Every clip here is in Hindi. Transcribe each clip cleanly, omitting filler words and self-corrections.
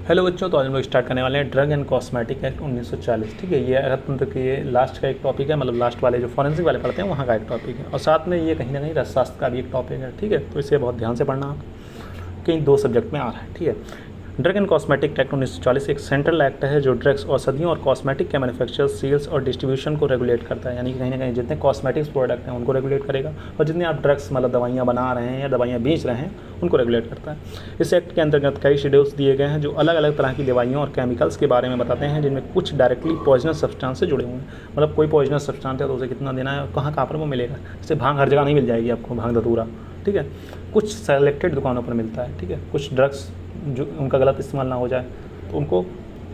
हेलो बच्चों, तो आज हम लोग स्टार्ट करने वाले हैं ड्रग एंड कॉस्मेटिक एक्ट 1940। ठीक है, ये अर्थतंत्र के ये लास्ट का एक टॉपिक है, मतलब लास्ट वाले जो फॉरेंसिक वाले पढ़ते हैं वहाँ का एक टॉपिक है, और साथ में ये कहीं ना कहीं रसशास्त्र का भी एक टॉपिक है। ठीक है, तो इसे बहुत ध्यान से पढ़ना आप, कहीं दो सब्जेक्ट में आ रहा है। ठीक है, ड्रग एंड कॉस्मेटिक एक्ट 1940 एक सेंट्रल एक्ट है जो ड्रग्स, औषधियों और कॉस्मेटिक के मैन्युफैक्चर, सेल्स और डिस्ट्रीब्यूशन को रेगुलेट करता है। यानी कि कहीं ना कहीं जितने कॉस्मेटिक्स प्रोडक्ट हैं उनको रेगुलेट करेगा, और जितने आप ड्रग्स मतलब दवाइयाँ बना रहे हैं या दवाइयाँ बेच रहे हैं उनको रेगुलेट करता है। इस एक्ट के अंतर्गत कई शेड्यूल्स दिए गए हैं जो अलग अलग तरह की दवाइयों और केमिकल्स के बारे में बताते हैं, जिनमें कुछ डायरेक्टली पॉइजनस सब्सटेंस से जुड़े हुए हैं। मतलब कोई पॉइजनस सब्सटेंस है तो उसे कितना देना है और कहाँ पर वो मिलेगा। जैसे भांग हर जगह नहीं मिल जाएगी आपको, भांग धतूरा। ठीक है, कुछ सेलेक्टेड दुकानों पर मिलता है। ठीक है, कुछ ड्रग्स जो उनका गलत इस्तेमाल ना हो जाए तो उनको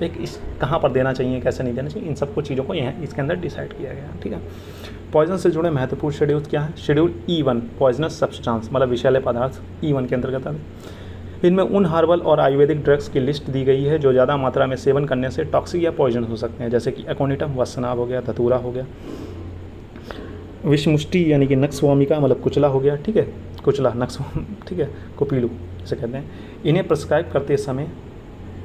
एक इस कहाँ पर देना चाहिए, कैसे नहीं देना चाहिए, इन सब कुछ चीज़ों को यहाँ इसके अंदर डिसाइड किया गया है। ठीक है, पॉइजन से जुड़े महत्वपूर्ण शेड्यूल क्या है? शेड्यूल E1 पॉइजनस सब्सटेंस मतलब विषैले पदार्थ E1 के अंतर्गत आते हैं। इनमें उन हर्बल और आयुर्वेदिक ड्रग्स की लिस्ट दी गई है जो ज़्यादा मात्रा में सेवन करने से टॉक्सिक या पॉइजन हो सकते हैं, जैसे कि एकोनिटम वसनाभ हो गया, धतूरा हो गया, विषमुष्टि यानी कि नक्सवामिका मतलब कुचला हो गया। ठीक है, कुचला नक्सवाम, ठीक है, कोपीलू जैसे कहते हैं। इन्हें प्रिस्क्राइब करते समय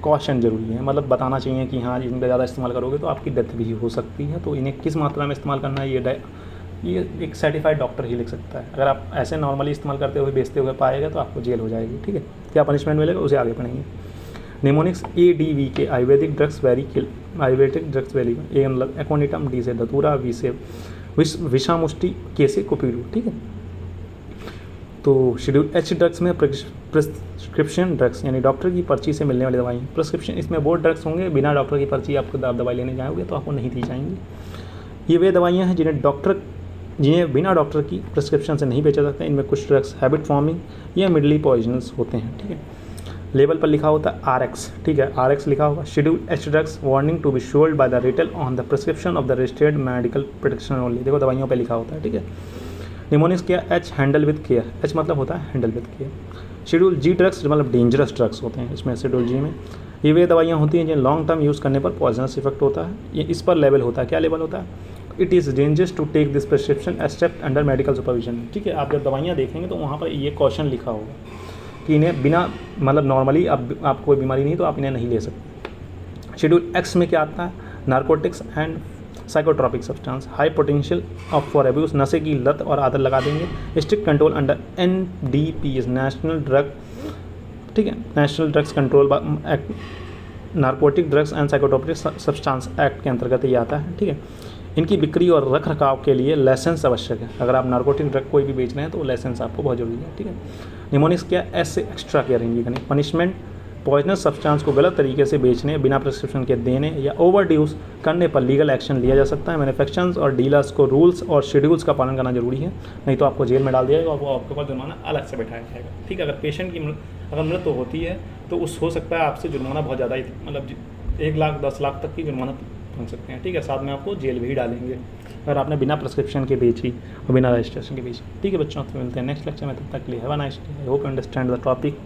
कॉशन जरूरी है, मतलब बताना चाहिए कि हाँ इनका ज़्यादा इस्तेमाल करोगे तो आपकी डेथ भी हो सकती है। तो इन्हें किस मात्रा में इस्तेमाल करना है ये एक सर्टिफाइड डॉक्टर ही लिख सकता है। अगर आप ऐसे नॉर्मली इस्तेमाल करते हुए बेचते हुए पाएगा तो आपको जेल हो जाएगी। ठीक है, क्या पनिशमेंट मिलेगा उसे आगे पढ़ेंगे। निमोनिक्स ADV के आयुर्वेदिक ड्रग्स वेरी ए मतलब एकोनिटम, डी से धतूरा, वी से विषामुष्टि, के से कोपीलू। ठीक है, तो शेड्यूल H ड्रग्स में प्रिस्क्रिप्शन ड्रग्स यानी डॉक्टर की पर्ची से मिलने वाली दवाई। प्रिस्क्रिप्शन इसमें वो ड्रग्स होंगे बिना डॉक्टर की पर्ची आपको दवाई लेने जाओगे तो आपको नहीं दी जाएंगी। ये वे दवाइयाँ हैं जिन्हें बिना डॉक्टर की प्रिस्क्रिप्शन से नहीं बेचा सकता। इनमें कुछ ड्रग्स हैबिट फॉर्मिंग या मिडली पॉइजनस होते हैं। ठीक है, लेबल पर लिखा होता है RX। ठीक है, RX लिखा होगा। Schedule H drugs warning to be sold by the retail on the prescription of the registered medical protection only. देखो दवाइयों पे लिखा होता है। ठीक है, निमोनिक्स क्या? H handle with care. H मतलब होता है handle with care. Schedule G drugs मतलब डेंजरस ड्रग्स होते हैं इसमें। शेड्यूल G में ये वे दवाइयाँ होती हैं जिन्हें लॉन्ग टर्म यूज़ करने पर पॉइजनस इफेक्ट होता है। ये इस पर लेवल होता है। क्या लेवल होता है? It is dangerous to take this prescription except under medical supervision. ठीक है, आप जब दवाइयाँ देखेंगे तो वहाँ पर ये क्वेश्चन लिखा होगा कि इन्हें बिना मतलब नॉर्मली आप कोई बीमारी नहीं तो आप इन्हें नहीं ले सकते। शेड्यूल X में क्या आता है? Narcotics and psychotropic substance, high potential of for abuse, नशे की लत और आदत लगा देंगे। Strict control under NDPS national drug, ठीक है, national drugs control act, narcotic drugs and psychotropic substance act के अंतर्गत ये आता है। ठीक है, इनकी बिक्री और रख रखाव के लिए लाइसेंस आवश्यक है। अगर आप नारकोटिक ड्रग कोई भी बेच रहे हैं तो लाइसेंस आपको बहुत जरूरी है। ठीक है, निमोनिक्स क्या? S से एक्स्ट्रा केयर करनी। पनिशमेंट पॉइजनस सब्सटेंस को गलत तरीके से बेचने, बिना प्रिस्क्रिप्शन के देने या ओवर ड्यूज करने पर लीगल एक्शन लिया जा सकता है। मैन्युफैक्चरर्स और डीलर्स को रूल्स और शेड्यूल्स का पालन करना जरूरी है, नहीं तो आपको जेल में डाल दिया जाएगा और आपके पास जुर्माना अलग से बैठाया जाएगा। ठीक है, अगर पेशेंट की अगर मृत्यु होती है तो हो सकता है आपसे जुर्माना बहुत ज़्यादा मतलब 1 लाख 10 लाख तक की जुर्माना पहुँच सकते हैं। ठीक है, साथ में आपको जेल भी डालेंगे अगर आपने बिना प्रिस्क्रिप्शन के बेची और बिना रजिस्ट्रेशन के बेची। ठीक है बच्चों, तो मिलते हैं नेक्स्ट लेक्चर में, तब तक के लिए have a nice day. I hope you understand the topic.